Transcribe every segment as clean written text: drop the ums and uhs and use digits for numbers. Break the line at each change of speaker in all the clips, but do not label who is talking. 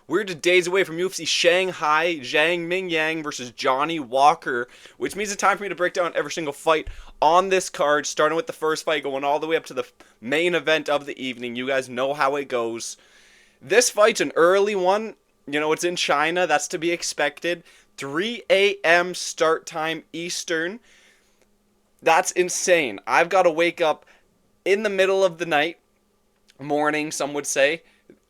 We're just days away from UFC Shanghai, Zhang Mingyang versus Johnny Walker, which means it's time for me to break down every single fight on this card, starting with the first fight, going all the way up to the main event of the evening. You guys know how it goes. This fight's an early one. You know, it's in China. That's to be expected. 3 a.m. start time Eastern. That's insane. I've got to wake up in the middle of the night, morning, some would say,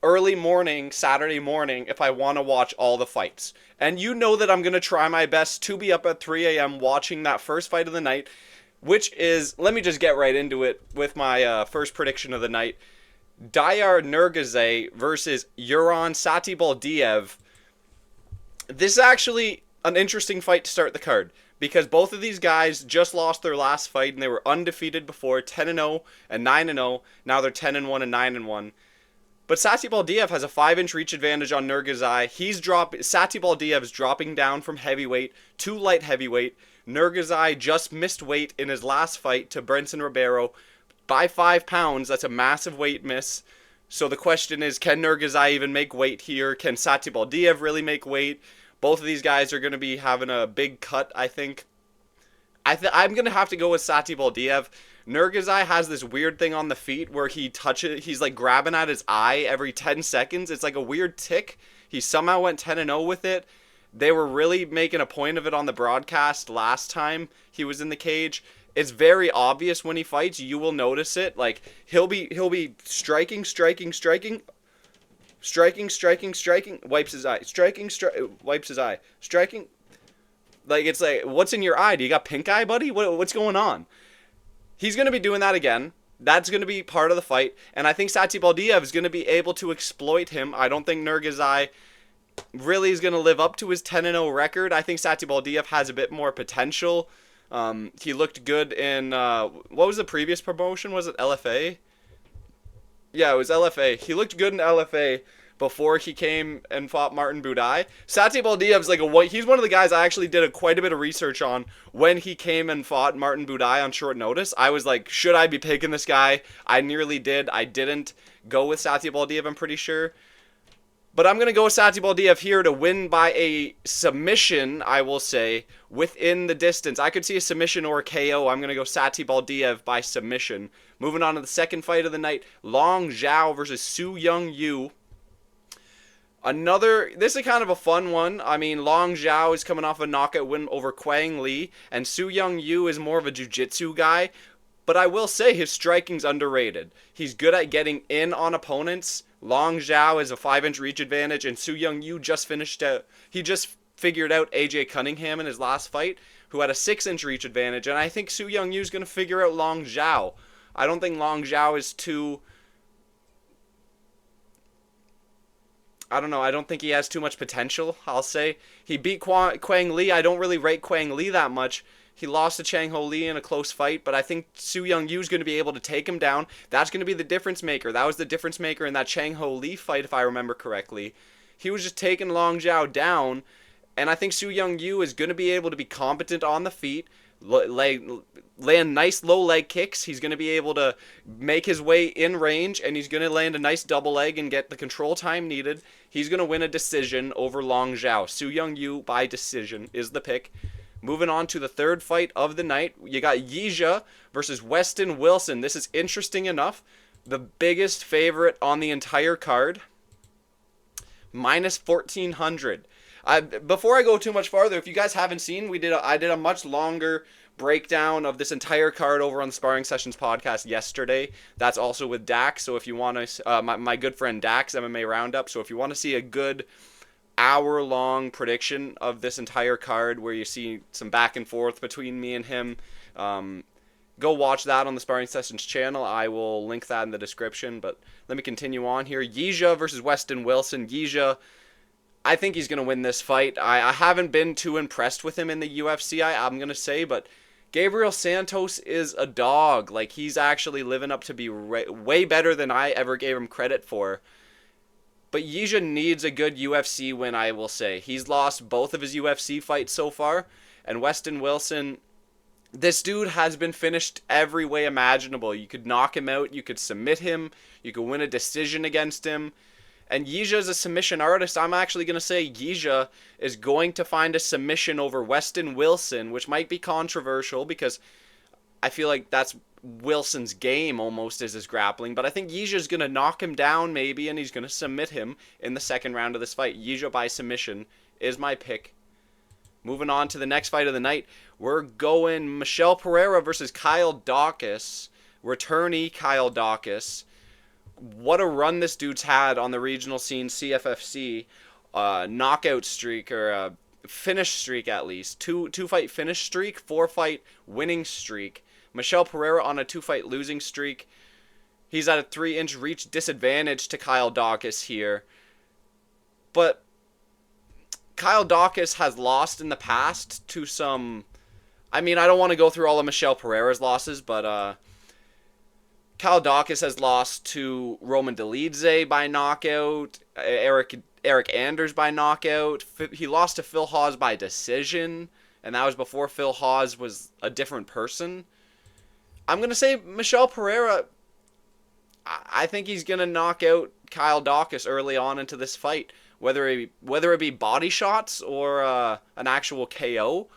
early morning, Saturday morning, if I want to watch all the fights. And you know that I'm going to try my best to be up at 3 a.m. watching that first fight of the night, which is, let me just get right into it with my first prediction of the night. Diyar Nurgozhay versus Uran Satybaldiev. This is actually an interesting fight to start the card, because both of these guys just lost their last fight and they were undefeated before, 10-0 and 9-0. Now they're 10-1 and 9-1. But Satybaldiev has a 5-inch reach advantage on Nurgozhay. Satybaldiev's dropping down from heavyweight to light heavyweight. Nurgozhay just missed weight in his last fight to Brenson Ribeiro by 5 pounds. That's a massive weight miss. So the question is, can Nurgozhay even make weight here? Can Satybaldiev really make weight? Both of these guys are going to be having a big cut, I think. I'm going to have to go with Satybaldiev. Nurgozhay has this weird thing on the feet where he's like grabbing at his eye every 10 seconds. It's like a weird tick. He somehow went 10-0 with it. They were really making a point of it on the broadcast last time he was in the cage. It's very obvious when he fights. You will notice it. Like, he'll be striking, wipes his eye, wipes his eye, striking. Like, it's like, what's in your eye? Do you got pink eye, buddy? What's going on? He's going to be doing that again. That's going to be part of the fight. And I think Satybaldiev is going to be able to exploit him. I don't think Nurgozhay really is going to live up to his 10-0 record. I think Satybaldiev has a bit more potential. He looked good in, what was the previous promotion? Was it LFA? Yeah, it was LFA. He looked good in LFA before he came and fought Martin Buday. Satybaldiev's like he's one of the guys I actually did quite a bit of research on when he came and fought Martin Buday on short notice. I was like, should I be picking this guy? I nearly did. I didn't go with Satybaldiev, I'm pretty sure. But I'm going to go with Satybaldiev here to win by a submission, I will say, within the distance. I could see a submission or a KO. I'm going to go Satybaldiev by submission. Moving on to the second fight of the night, Rongzhu versus Su Young Yu. This is kind of a fun one. I mean, Rongzhu is coming off a knockout win over Quang Li, and Su Young Yu is more of a jiu-jitsu guy. But I will say his striking's underrated. He's good at getting in on opponents. Rongzhu is a 5-inch reach advantage, and Su Young Yu just figured out AJ Cunningham in his last fight, who had a 6-inch reach advantage, and I think Su Young Yu's going to figure out Rongzhu. I don't think Rongzhu is too... I don't know. I don't think he has too much potential, I'll say. He beat Quang Li. I don't really rate Quang Li that much. He lost to Chang Ho Lee in a close fight, but I think Su Young Yu is going to be able to take him down. That's going to be the difference maker. That was the difference maker in that Chang Ho Lee fight, if I remember correctly. He was just taking Rongzhu down, and I think Su Young Yu is going to be able to be competent on the feet, land nice low leg kicks. He's going to be able to make his way in range, and he's going to land a nice double leg and get the control time needed. He's going to win a decision over Rongzhu. Su Young Yu by decision is the pick. Moving on to the third fight of the night, you got Yihza versus Westin Wilson. This is interesting enough. The biggest favorite on the entire card, minus 1,400. Before I go too much farther, if you guys haven't seen, I did a much longer breakdown of this entire card over on the Sparring Sessions podcast yesterday. That's also with Dax. So if you want to, my good friend Dax, MMA Roundup. So if you want to see a good hour-long prediction of this entire card where you see some back and forth between me and him, go watch that on the Sparring Sessions channel. I will link that in the description, but let me continue on here. Yihza versus Westin Wilson. Yihza, I think he's going to win this fight. I haven't been too impressed with him in the UFC, I'm going to say, but Gabriel Santos is a dog. Like, he's actually living up to be way better than I ever gave him credit for. But Yihza needs a good UFC win, I will say. He's lost both of his UFC fights so far. And Westin Wilson, this dude has been finished every way imaginable. You could knock him out. You could submit him. You could win a decision against him. And Yihza is a submission artist. I'm actually going to say Yihza is going to find a submission over Westin Wilson, which might be controversial because I feel like that's Wilson's game almost, is his grappling. But I think Yihza's going to knock him down maybe, and he's going to submit him in the second round of this fight. Yihza by submission is my pick. Moving on to the next fight of the night, we're going Michel Pereira versus Kyle Daukaus. Returnee Kyle Daukaus. What a run this dude's had on the regional scene, CFFC. Knockout streak, or a finish streak at least. Two fight finish streak, 4-fight winning streak. Michel Pereira on a 2-fight losing streak. He's at a 3-inch reach disadvantage to Kyle Daukaus here. But Kyle Daukaus has lost in the past to some... I mean, I don't want to go through all of Michel Pereira's losses, but Kyle Daukaus has lost to Roman Dolidze by knockout, Eric Anders by knockout. He lost to Phil Hawes by decision, and that was before Phil Hawes was a different person. I'm going to say Michel Pereira, I think he's going to knock out Kyle Daukaus early on into this fight, whether it be body shots or an actual KO.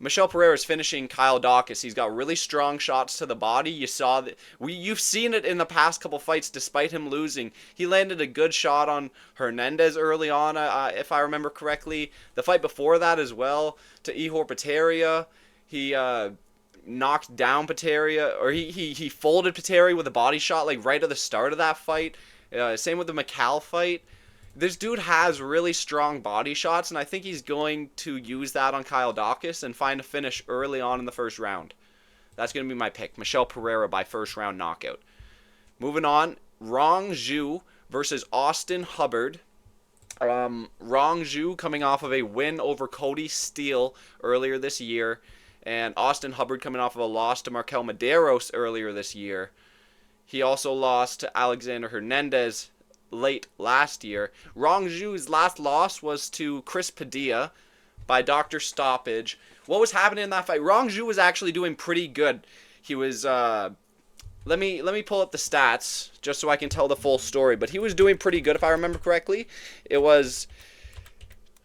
Michel Pereira is finishing Kyle Daukaus. He's got really strong shots to the body. You saw that. You've seen it in the past couple fights. Despite him losing, he landed a good shot on Hernandez early on, if I remember correctly. The fight before that as well, to Ihor Pereira, he knocked down Pereira, or he folded Pereira with a body shot like right at the start of that fight. Same with the Michel fight. This dude has really strong body shots, and I think he's going to use that on Kyle Daukaus and find a finish early on in the first round. That's going to be my pick. Michel Pereira by first round knockout. Moving on, Rongzhu versus Austin Hubbard. Rongzhu coming off of a win over Cody Steele earlier this year, and Austin Hubbard coming off of a loss to Markel Medeiros earlier this year. He also lost to Alexander Hernandez late last year. Rongzhu's last loss was to Chris Padilla by doctor stoppage. What was happening in that fight? Rongzhu was actually doing pretty good. He was let me pull up the stats just so I can tell the full story, but he was doing pretty good if I remember correctly. It was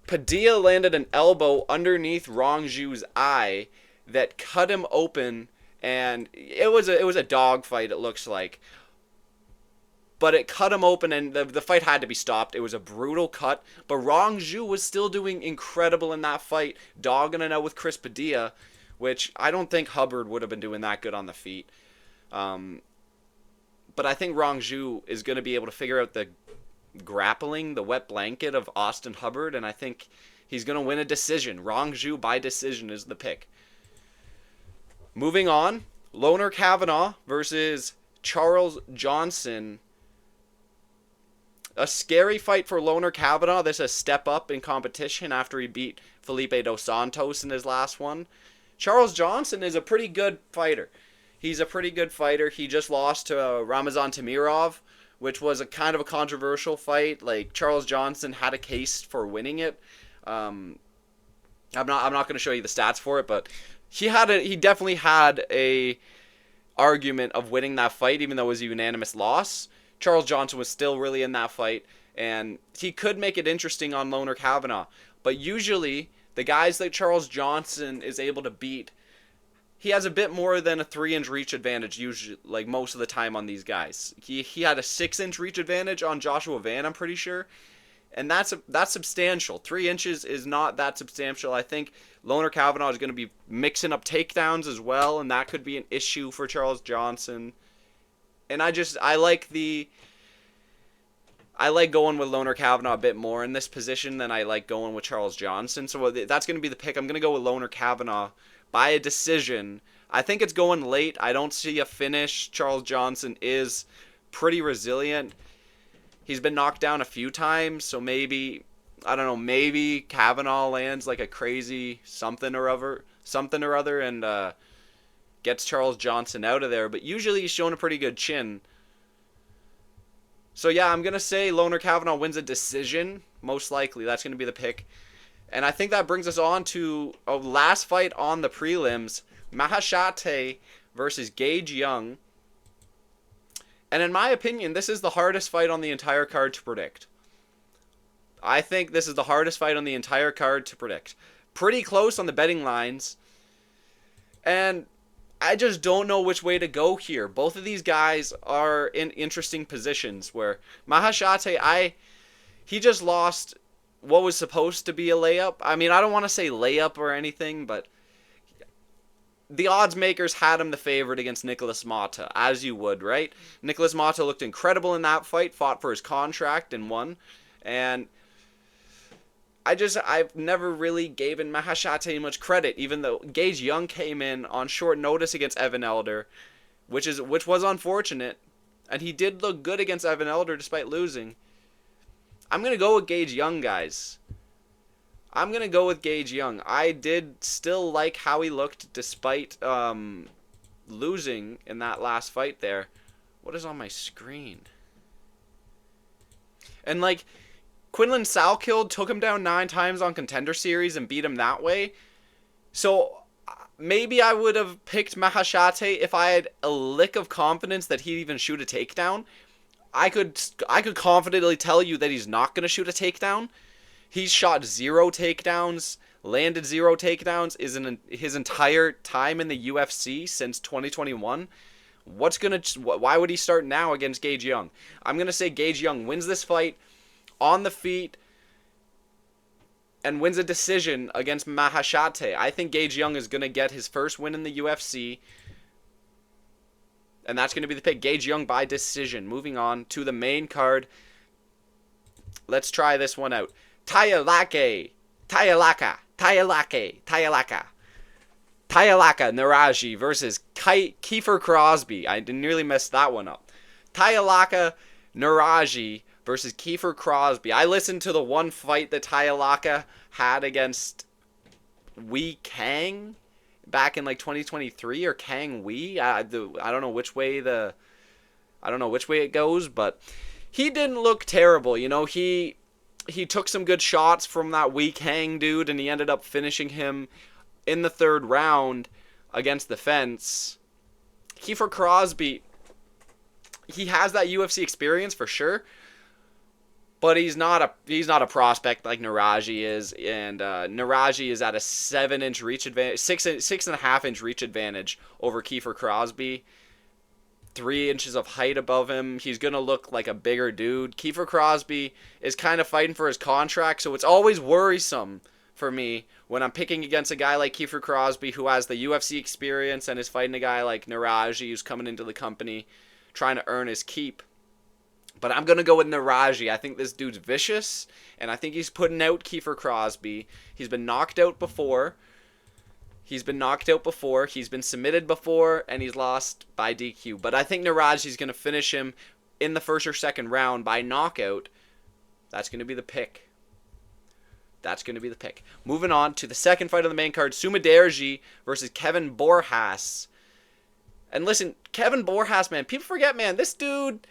Padilla landed an elbow underneath Rongzhu's eye that cut him open, and it was a dog fight, it looks like. But it cut him open, and the fight had to be stopped. It was a brutal cut, but Rongzhu was still doing incredible in that fight, dogging it out with Chris Padilla, which I don't think Hubbard would have been doing that good on the feet. But I think Rongzhu is going to be able to figure out the grappling, the wet blanket of Austin Hubbard, and I think he's going to win a decision. Rongzhu by decision is the pick. Moving on, Loner Kavanagh versus Charles Johnson. A scary fight for Loner Kavanagh. This is a step up in competition after he beat Felipe Dos Santos in his last one. Charles Johnson is a pretty good fighter. He's a pretty good fighter. He just lost to Ramazan Tamirov, which was a kind of a controversial fight. Like, Charles Johnson had a case for winning it. I'm not going to show you the stats for it, but he definitely had a argument of winning that fight, even though it was a unanimous loss. Charles Johnson was still really in that fight, and he could make it interesting on Loner Kavanagh. But usually, the guys that Charles Johnson is able to beat, he has a bit more than a 3-inch reach advantage, usually, like most of the time on these guys. He had a 6-inch reach advantage on Joshua Van, I'm pretty sure, and that's substantial. 3 inches is not that substantial. I think Loner Kavanagh is going to be mixing up takedowns as well, and that could be an issue for Charles Johnson. And I like going with Loner Kavanagh a bit more in this position than I like going with Charles Johnson. So that's going to be the pick. I'm going to go with Loner Kavanagh by a decision. I think it's going late. I don't see a finish. Charles Johnson is pretty resilient. He's been knocked down a few times, so maybe Kavanagh lands like a crazy something or other and gets Charles Johnson out of there, but usually he's shown a pretty good chin. So yeah, I'm going to say Loner Kavanagh wins a decision, most likely. That's going to be the pick. And I think that brings us on to a last fight on the prelims, Mahashate versus Gage Young. And in my opinion, this is the hardest fight on the entire card to predict. I think this is the hardest fight on the entire card to predict. Pretty close on the betting lines. And I just don't know which way to go here. Both of these guys are in interesting positions where Mahashate, he just lost what was supposed to be a layup. I mean, I don't want to say layup or anything, but the odds makers had him the favorite against Nicolas Mata, as you would, right? Nicolas Mata looked incredible in that fight, fought for his contract and won. And I've never really given Mahashate much credit, even though Gage Young came in on short notice against Evan Elder, which was unfortunate, and he did look good against Evan Elder despite losing. I'm going to go with Gage Young, guys. I'm going to go with Gage Young. I did still like how he looked despite losing in that last fight there. What is on my screen? And, like, Quinlan Salkild took him down 9 times on Contender Series and beat him that way. So maybe I would have picked Mahashate if I had a lick of confidence that he'd even shoot a takedown. I could confidently tell you that he's not going to shoot a takedown. He's shot 0 takedowns, landed 0 takedowns his entire time in the UFC since 2021. Why would he start now against Gage Young? I'm going to say Gage Young wins this fight on the feet and wins a decision against Mahashate. I think Gage Young is going to get his first win in the UFC, and that's going to be the pick. Gage Young by decision. Moving on to the main card. Let's try this one out. Taiyilake Nueraji versus Kiefer Crosbie. I nearly messed that one up. Taiyilake Nueraji versus Kiefer Crosbie. I listened to the one fight that Taiyilake had against Wei Kang back in like 2023 or Kang Wei. I don't know which way it goes, but he didn't look terrible. You know, he took some good shots from that Wei Kang dude, and he ended up finishing him in the 3rd round against the fence. Kiefer Crosbie, he has that UFC experience for sure, but he's not a prospect like Nueraji is, and Nueraji is at a 7-inch reach advantage, 6.5-inch reach advantage over Kiefer Crosbie. 3 inches of height above him. He's going to look like a bigger dude. Kiefer Crosbie is kind of fighting for his contract, so it's always worrisome for me when I'm picking against a guy like Kiefer Crosbie who has the UFC experience and is fighting a guy like Nueraji who's coming into the company trying to earn his keep. But I'm going to go with Nueraji. I think this dude's vicious, and I think he's putting out Kiefer Crosbie. He's been knocked out before. He's been submitted before, and he's lost by DQ. But I think Nueraji's going to finish him in the 1st or 2nd round by knockout. That's going to be the pick. Moving on to the second fight on the main card, Sumadaerji versus Kevin Borjas. And listen, Kevin Borjas, man, people forget, man, this dude,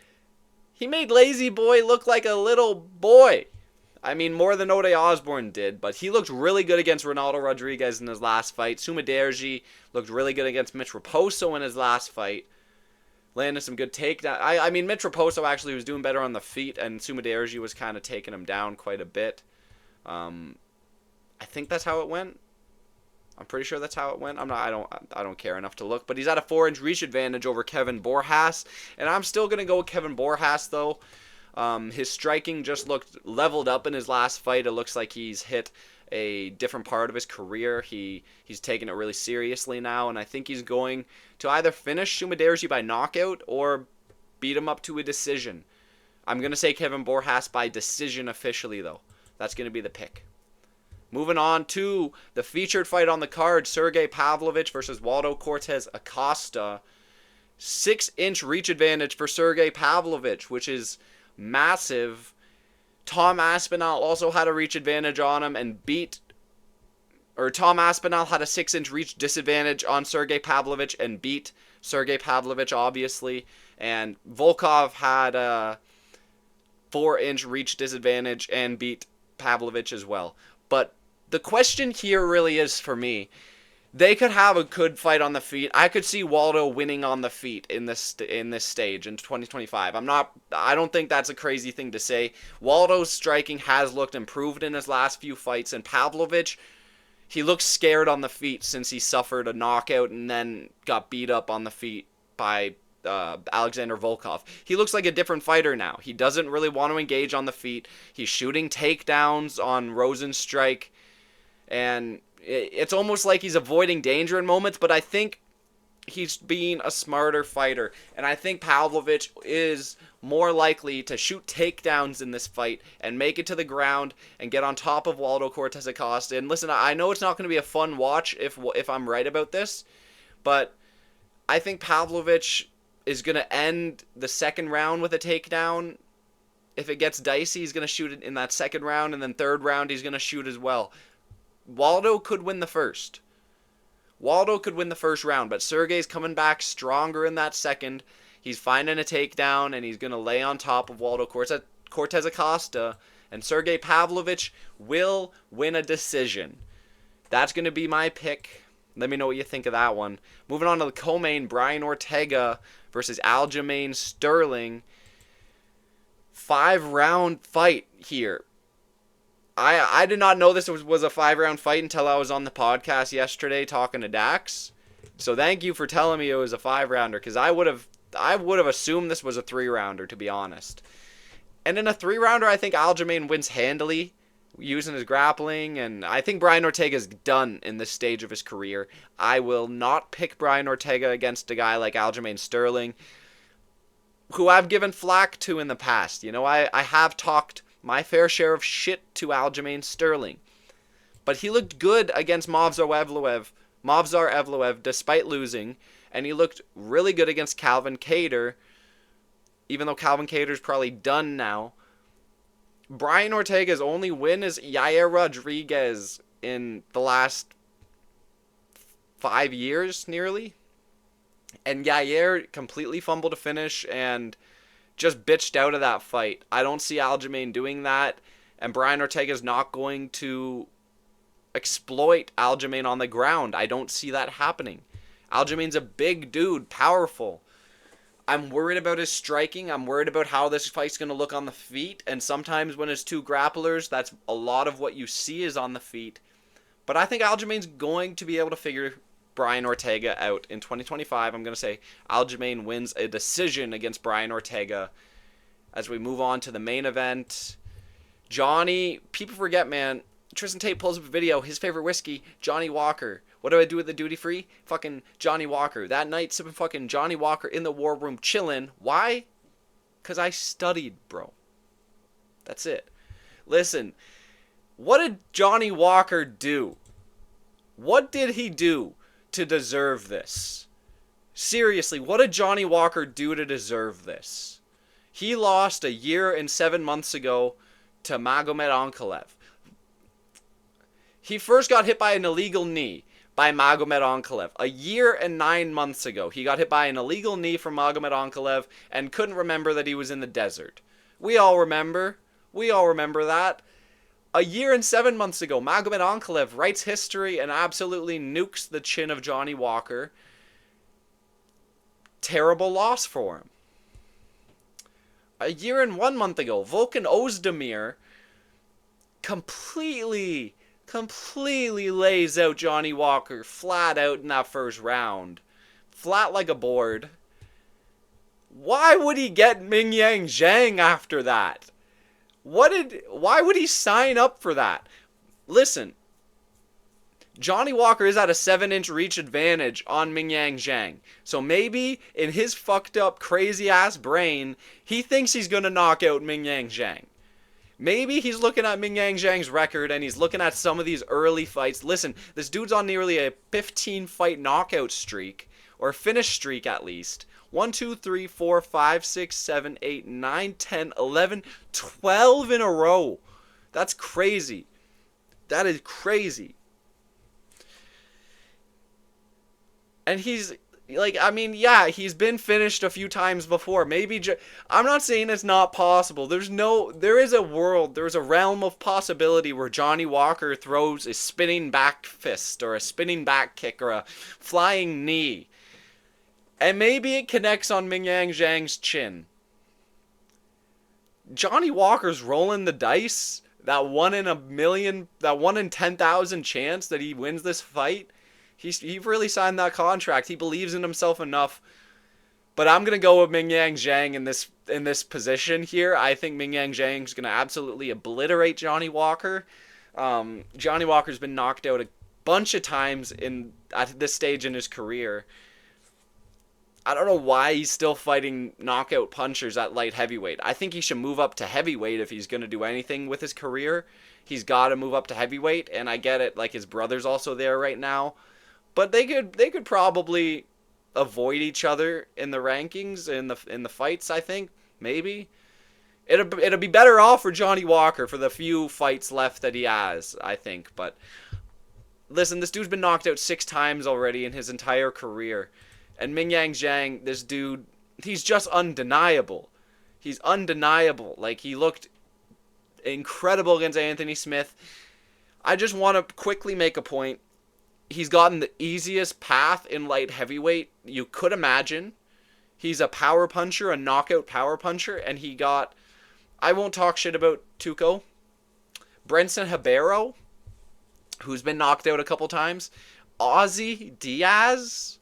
he made Lazy Boy look like a little boy. I mean, more than Ode Osborne did, but he looked really good against Ronaldo Rodriguez in his last fight. Sumadaerji looked really good against Mitch Raposo in his last fight. Landed some good takedown. I mean, Mitch Raposo actually was doing better on the feet, and Sumadaerji was kind of taking him down quite a bit. I think that's how it went. I'm pretty sure that's how it went. I don't care enough to look, but he's at a 4-inch reach advantage over Kevin Borjas, and I'm still gonna go with Kevin Borjas though. His striking just looked leveled up in his last fight. It looks like he's hit a different part of his career. He's taking it really seriously now, and I think he's going to either finish Sumadaerji by knockout or beat him up to a decision. I'm going to say Kevin Borjas by decision officially, though. That's going to be the pick. Moving on to the featured fight on the card, Sergei Pavlovich versus Waldo Cortes Acosta. 6-inch reach advantage for Sergei Pavlovich, which is massive. Tom Aspinall also had a reach advantage on him and Tom Aspinall had a 6-inch reach disadvantage on Sergei Pavlovich and beat Sergei Pavlovich, obviously. And Volkov had a 4-inch reach disadvantage and beat Pavlovich as well. But the question here really is for me, They could have a good fight on the feet. I could see Waldo winning on the feet in this stage in 2025. I don't think that's a crazy thing to say. Waldo's striking has looked improved in his last few fights, and Pavlovich, he looks scared on the feet since he suffered a knockout and then got beat up on the feet by Alexander Volkov. He looks like a different fighter now. He doesn't really want to engage on the feet. He's shooting takedowns on Rosenstrike, and it's almost like he's avoiding danger in moments, but I think he's being a smarter fighter. And I think Pavlovich is more likely to shoot takedowns in this fight and make it to the ground and get on top of Waldo Cortes Acosta. And listen, I know it's not going to be a fun watch if I'm right about this, but I think Pavlovich is going to end the second round with a takedown. If it gets dicey, he's going to shoot it in that second round, and then third round he's going to shoot as well. Waldo could win the first. Waldo could win the first round, but Sergei's coming back stronger in that second. He's finding a takedown, and he's going to lay on top of Waldo Cortes Acosta, and Sergei Pavlovich will win a decision. That's going to be my pick. Let me know what you think of that one. Moving on to the co-main, Brian Ortega versus Aljamain Sterling. 5-round fight here. I did not know this was a 5-round fight until I was on the podcast yesterday talking to Dax. So thank you for telling me it was a 5-rounder, because I would have assumed this was a 3-rounder, to be honest. And in a 3-rounder, I think Aljamain wins handily, using his grappling, and I think Brian Ortega is done in this stage of his career. I will not pick Brian Ortega against a guy like Aljamain Sterling, who I've given flack to in the past. You know, I have talked my fair share of shit to Aljamain Sterling. But he looked good against Movsar Evloev despite losing, and he looked really good against Calvin Kattar, even though Calvin Kattar's probably done now. Brian Ortega's only win is Yair Rodriguez in the last 5 years, nearly. And Yair completely fumbled a finish and just bitched out of that fight. I don't see Aljamain doing that, and Brian Ortega's not going to exploit Aljamain on the ground. I don't see that happening. Aljamain's a big dude, powerful. I'm worried about his striking. I'm worried about how this fight's going to look on the feet, and sometimes when it's two grapplers, that's a lot of what you see is on the feet. But I think Aljamain's going to be able to figure Brian Ortega out. In 2025, I'm going to say Aljamain wins a decision against Brian Ortega. As we move on to the main event, Johnny, people forget, man, Tristan Tate pulls up a video, his favorite whiskey, Johnny Walker. What do I do at the duty free? Fucking Johnny Walker. That night, sipping fucking Johnny Walker in the war room, chilling. Why? Because I studied, bro. That's it. Listen, what did Johnny Walker do? What did he do to deserve this? Seriously, what did Johnny Walker do to deserve this? He lost 1 year and 7 months ago to Magomed Ankalaev. He first got hit by an illegal knee by Magomed Ankalaev. 1 year and 9 months ago, he got hit by an illegal knee from Magomed Ankalaev and couldn't remember that he was in the desert. We all remember. We all remember that. 1 year and 7 months ago, Magomed Ankalaev writes history and absolutely nukes the chin of Johnny Walker. Terrible loss for him. 1 year and 1 month ago, Volkan Ozdemir completely lays out Johnny Walker flat out in that first round. Flat like a board. Why would he get Mingyang Zhang after that? Why would he sign up for that? Listen, Johnny Walker is at a 7-inch reach advantage on Mingyang Zhang. So maybe in his fucked up, crazy ass brain, he thinks he's going to knock out Mingyang Zhang. Maybe he's looking at Mingyang Zhang's record and he's looking at some of these early fights. Listen, this dude's on nearly a 15-fight knockout streak, or finish streak at least. 1, 2, 3, 4, 5, 6, 7, 8, 9, 10, 11, 12 in a row. That's crazy. That is crazy. And he's Like, I mean, yeah, he's been finished a few times before. I'm not saying it's not possible. There is a realm of possibility where Johnny Walker throws a spinning back fist or a spinning back kick or a flying knee. And maybe it connects on Mingyang Zhang's chin. Johnny Walker's rolling the dice. That 1 in 10,000 chance that he wins this fight. He really signed that contract. He believes in himself enough. But I'm gonna go with Mingyang Zhang in this position here. I think Mingyang Zhang's gonna absolutely obliterate Johnny Walker. Johnny Walker's been knocked out a bunch of times at this stage in his career. I don't know why he's still fighting knockout punchers at light heavyweight. I think he should move up to heavyweight if he's gonna do anything with his career. He's got to move up to heavyweight, and I get it. Like, his brother's also there right now. But they could probably avoid each other in the rankings in the fights. I think maybe it'll be better off for Johnny Walker for the few fights left that he has. I think. But listen, this dude's been knocked out 6 times already in his entire career, and Mingyang Zhang, this dude, he's just undeniable. He's undeniable. Like, he looked incredible against Anthony Smith. I just want to quickly make a point. He's gotten the easiest path in light heavyweight you could imagine. He's a power puncher, a knockout power puncher, and he got... I won't talk shit about Tuco. Brenson Ribeiro, who's been knocked out a couple times. Ozzy Diaz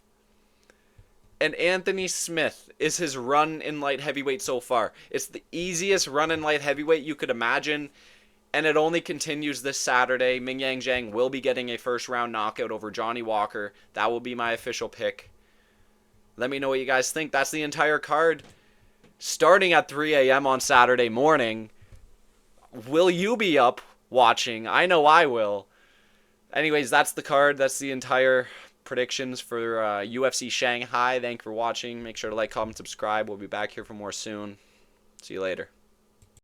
and Anthony Smith is his run in light heavyweight so far. It's the easiest run in light heavyweight you could imagine. And it only continues this Saturday. Mingyang Zhang will be getting a first-round knockout over Johnny Walker. That will be my official pick. Let me know what you guys think. That's the entire card. Starting at 3 a.m. on Saturday morning. Will you be up watching? I know I will. Anyways, that's the card. That's the entire predictions for UFC Shanghai. Thank you for watching. Make sure to like, comment, subscribe. We'll be back here for more soon. See you later.